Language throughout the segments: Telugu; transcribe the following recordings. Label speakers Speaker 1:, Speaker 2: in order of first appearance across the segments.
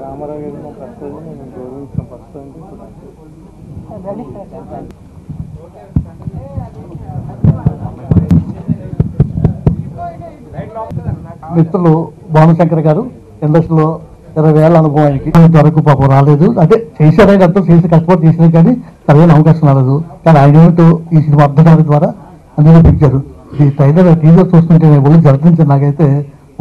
Speaker 1: రామారావు గారు ఫస్ట్ నేను గౌరవిస్తాను ఫస్ట్ మిత్రులు భానుశంకర్ గారు ఇండస్ట్రీలో 20 ఏళ్ళ అనుభవానికి వరకు పాపం రాలేదు. అంటే చేశారని అంతా చేసి కష్టపడి చేసినా కానీ సరైన అవకాశం రాలేదు. కానీ ఆయన ఏమిటో ఈ సినిమా అర్థకాల ద్వారా అందులో పిలిచారు. ఈ ట్రైలర్ టీజర్ చూస్తుంటే ఒళ్ళు జలతించింది. నాకైతే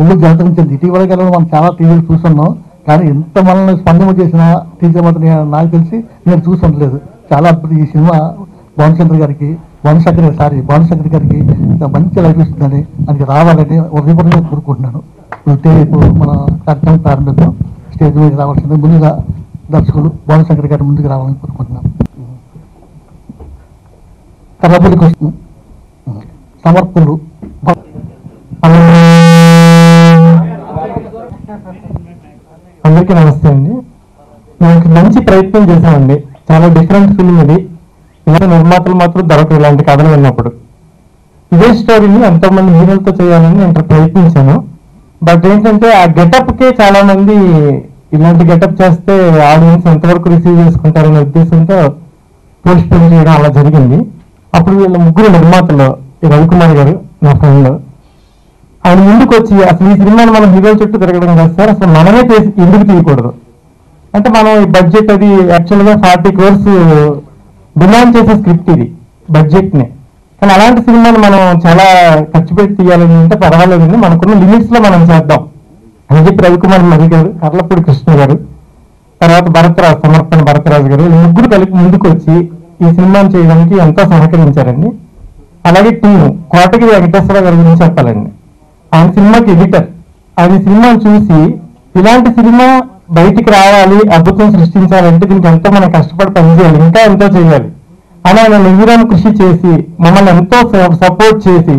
Speaker 1: ఒళ్ళు జలతించింది. ఇటీవల కాలంలో మనం చాలా టీజర్లు చూస్తున్నాం, కానీ ఎంత మనల్ని స్పందన చేసిన టీజర్ మాత్రం నాకు తెలిసి నేను చూసుంటలేదు. చాలా అద్భుతం. ఈ సినిమా భానుశంకర్ గారికి భానుశంకర్ గారికి మంచి లైఫ్ ఇస్తుందని ఆయనకి రావాలని హృదయపూర్వకంగా కోరుకుంటున్నాను. ఇప్పుడు మన కార్యక్రమం ప్రారంభిద్దాం. స్టేజ్ మీద రావాల్సింది ముందుగా దర్శకులు భానుశంకర్ గారి ముందుకు రావాలని కోరుకుంటున్నాను. కర్లపల్లి కృష్ణ సమర్పులు. అందరికీ నమస్తే అండి. మేము మంచి ప్రయత్నం చేశామండి. చాలా డిఫరెంట్ ఫిల్మ్ ఇది. ఇలాంటి నిర్మాతలు మాత్రం దొరకరు ఇలాంటి కథలు విన్నప్పుడు. ఇదే స్టోరీని ఎంతోమంది హీరోలతో చేయాలని నేను ప్రయత్నించాను. బట్ ఏంటంటే ఆ గెటప్కే చాలా మంది ఇలాంటి గెటప్ చేస్తే ఆడియన్స్ ఎంతవరకు రిసీవ్ చేసుకుంటారనే ఉద్దేశంతో పోస్ట్ పోన్ చేయడం అలా జరిగింది. అప్పుడు వీళ్ళ ముగ్గురు నిర్మాతలు రవికుమార్ గారు నా ఫ్రెండ్, ఆయన ముందుకు వచ్చి అసలు ఈ సినిమాని మనం హీరోల చుట్టూ తిరగడం కాదు సార్, అసలు మనమే చేసి ఎందుకు తీయకూడదు అంటే, మనం ఈ బడ్జెట్ అది యాక్చువల్గా 40 crores డిమాండ్ చేసే స్క్రిప్ట్ ఇది బడ్జెట్ని. కానీ అలాంటి సినిమాని మనం చాలా ఖర్చు పెట్టి తీయాలని అంటే పర్వాలేదండి, మనకున్న లిమిట్స్ లో మనం చేద్దాం అని చెప్పి రవికుమార్ మధు గారు, కర్లపూడి కృష్ణ గారు, తర్వాత సమర్పణ భరతరాజు గారు ముగ్గురు కలిపి ముందుకు వచ్చి ఈ సినిమాని చేయడానికి ఎంతో సహకరించారండి. అలాగే టీము కోటగిరి వెంకటేశ్వర గారి గురించి చెప్పాలండి. ఆయన సినిమాకి ఎడిటర్. ఆయన సినిమాను చూసి ఇలాంటి సినిమా బయటికి రావాలి, అద్భుతం సృష్టించాలంటే దీనికి ఎంతో మనం కష్టపడి పనిచేయాలి, ఇంకా ఎంతో చేయాలి అని ఆయన నిర్విరామ కృషి చేసి మమ్మల్ని ఎంతో సపోర్ట్ చేసి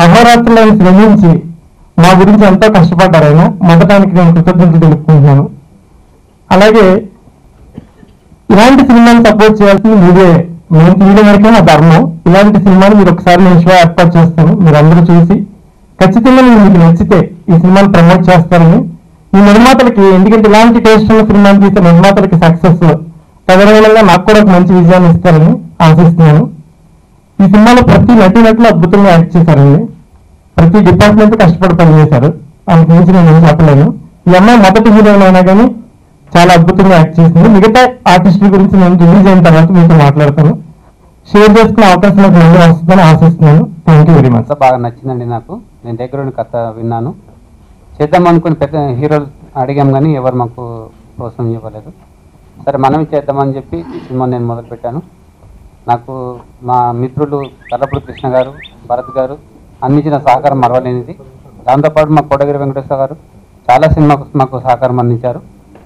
Speaker 1: అహోరాత్రులను శ్రమించి మా గురించి ఎంతో కష్టపడ్డారు. ఆయన మొదటానికి నేను కృతజ్ఞతలు తెలుపుకుంటున్నాను. అలాగే ఇలాంటి సినిమాని సపోర్ట్ చేయాల్సింది మీరే. మేము తీయడం వరకే నా ధర్మం. ఇలాంటి సినిమాని మీరు ఒకసారి నేను షో ఏర్పాటు చేస్తాను, మీరు అందరూ చూసి ఖచ్చితంగా మీకు నచ్చితే ఈ సినిమాని ప్రమోట్ చేస్తారని ఈ నిర్మాతలకి, ఎందుకంటే ఇలాంటి టేస్ట్ ఉన్న సినిమాని తీసే నిర్మాతలకి సక్సెస్ తదనుగుణంగా నాకు కూడా ఒక మంచి విజయాన్ని ఇస్తారని ఆశిస్తున్నాను. ఈ సినిమాలో ప్రతి నటులు అద్భుతంగా యాక్ట్ చేశారండి. ప్రతి డిపార్ట్మెంట్ కష్టపడి పనిచేశారు. అందుకు మించి నేను ఏం చెప్పలేను. ఈ అమ్మాయి మొదటి హీరోయిన్ అయినా కానీ చాలా అద్భుతంగా యాక్ట్ చేసింది. మిగతా ఆర్టిస్టుల గురించి నేను రిలీజ్ అయిన తర్వాత మీతో మాట్లాడతాను. షేర్ చేసుకునే అవకాశం నాకు మళ్ళీ వస్తుందని ఆశిస్తున్నాను. Thank you very much.
Speaker 2: బాగా నచ్చిందండి నాకు. నేను దగ్గరుండి కథ విన్నాను. చేద్దాం అనుకుని పెద్ద హీరోలు అడిగాం కానీ ఎవరు మాకు ప్రోత్సాహం ఇవ్వలేదు. సరే మనమే చేద్దామని చెప్పి సినిమా నేను మొదలుపెట్టాను. నాకు మా మిత్రులు కర్లపూడి కృష్ణ గారు, భరత్ గారు అందించిన సహకారం మరవలేనిది. దాంతోపాటు మా కోటగిరి వెంకటేశ్వర గారు చాలా సినిమాకు మాకు సహకారం అందించారు.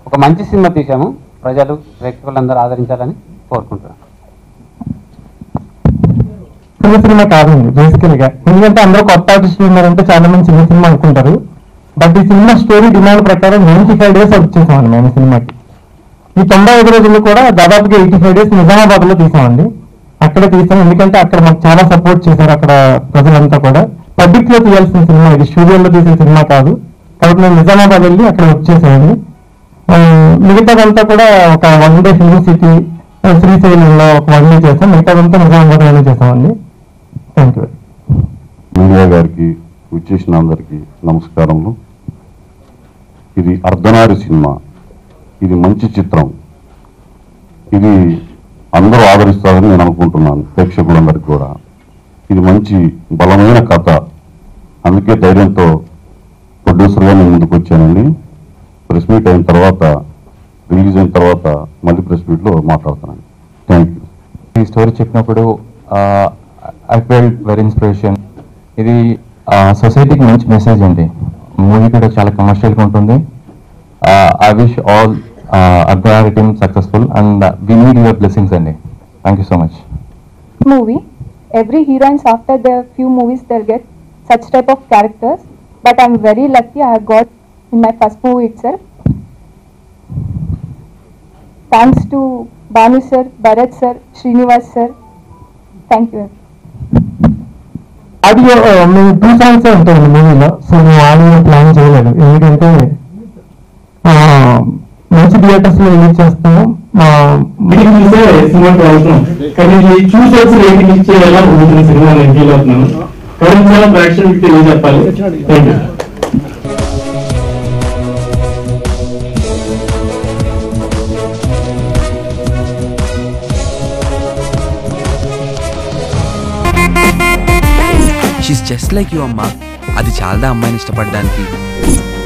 Speaker 2: ఒక మంచి సినిమా తీసాము. ప్రజలు ప్రేక్షకులందరూ ఆదరించాలని కోరుకుంటున్నాను.
Speaker 1: చిన్న సినిమా కాదండి బేసికల్ గా, ఎందుకంటే అందరూ కొత్త ఆర్టిస్టులు ఉన్నారంటే చాలా మంది చిన్న సినిమా అనుకుంటారు. బట్ ఈ సినిమా స్టోరీ డిమాండ్ ప్రకారం 95 days వర్క్ చేసామండి మేము ఈ సినిమాకి. ఈ 95 రోజుల్లో కూడా దాదాపుగా 85 days నిజామాబాద్ లో తీసామండి. అక్కడ తీసాం, ఎందుకంటే అక్కడ మాకు చాలా సపోర్ట్ చేశారు అక్కడ ప్రజలంతా కూడా. పబ్లిక్ లో తీయాల్సిన సినిమా ఇది, స్టూడియోలో తీసే సినిమా కాదు. కాబట్టి మేము నిజామాబాద్ వెళ్ళి అక్కడ వర్క్ చేసామండి. మిగతాదంతా కూడా ఒక 1 day ఫిల్మ్ సిటీ శ్రీశైలంలో ఒక 1 day చేసాం. మిగతాదంతా నిజామాబాద్లోనే చేసామండి. Thank you.
Speaker 3: మీడియా గారికి విచ్చేసిన అందరికీ నమస్కారములు. ఇది అర్ధనారి సినిమా. ఇది మంచి చిత్రం. ఇది అందరూ ఆదరిస్తారని నేను అనుకుంటున్నాను, ప్రేక్షకులందరికీ కూడా. ఇది మంచి బలమైన కథ. అందుకే ధైర్యంతో ప్రొడ్యూసర్గా నేను ముందుకు వచ్చానండి. ప్రెస్ మీట్ అయిన తర్వాత, రిలీజ్ అయిన తర్వాత మళ్ళీ ప్రెస్ మీట్లో మాట్లాడుతున్నాను. Thank you.
Speaker 4: ఈ స్టోరీ చెప్పినప్పుడు ఐ ఫెల్ట్ వెరీ ఇన్స్పిరేషన్. ఇది సొసైటీకి మంచి మెసేజ్ అండి. మూవీ కూడా చాలా కమర్షియల్గా ఉంటుంది. I wish all Ardhanari team successful and we need your blessings అండి. Thank you so much.
Speaker 5: Movie, every heroines after the few movies they'll get such type of characters, but I'm very lucky I got in my first movie itself. Thanks to Banu sir, Bharat sir, Srinivas sir. Thank you.
Speaker 1: Audio మేము 2 songs ఉంటాయండి మూవీలో. సో మేము ఆడియో ప్లాన్ చేయలేదు, ఎందుకంటే మంచి థియేటర్స్ లో రిలీజ్ చేస్తాము.
Speaker 6: చూసే సినిమాకి వెళ్తున్నాం, కానీ చూసి వచ్చి రేటింగ్ ఇచ్చేలా ఉంటుంది సినిమా నేను ఫీల్ అవుతున్నాను. చాలా ప్రేక్షకులకి తెలియజెప్పాలి. Thank you.
Speaker 7: She's just like you అమ్మా. అది చాలదా అమ్మాయిని ఇష్టపడడానికి?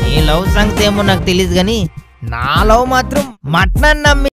Speaker 8: నీ లవ్ సంగతి ఏమో నాకు తెలియదు కానీ నా లవ్ మాత్రం మటన్ నమ్మి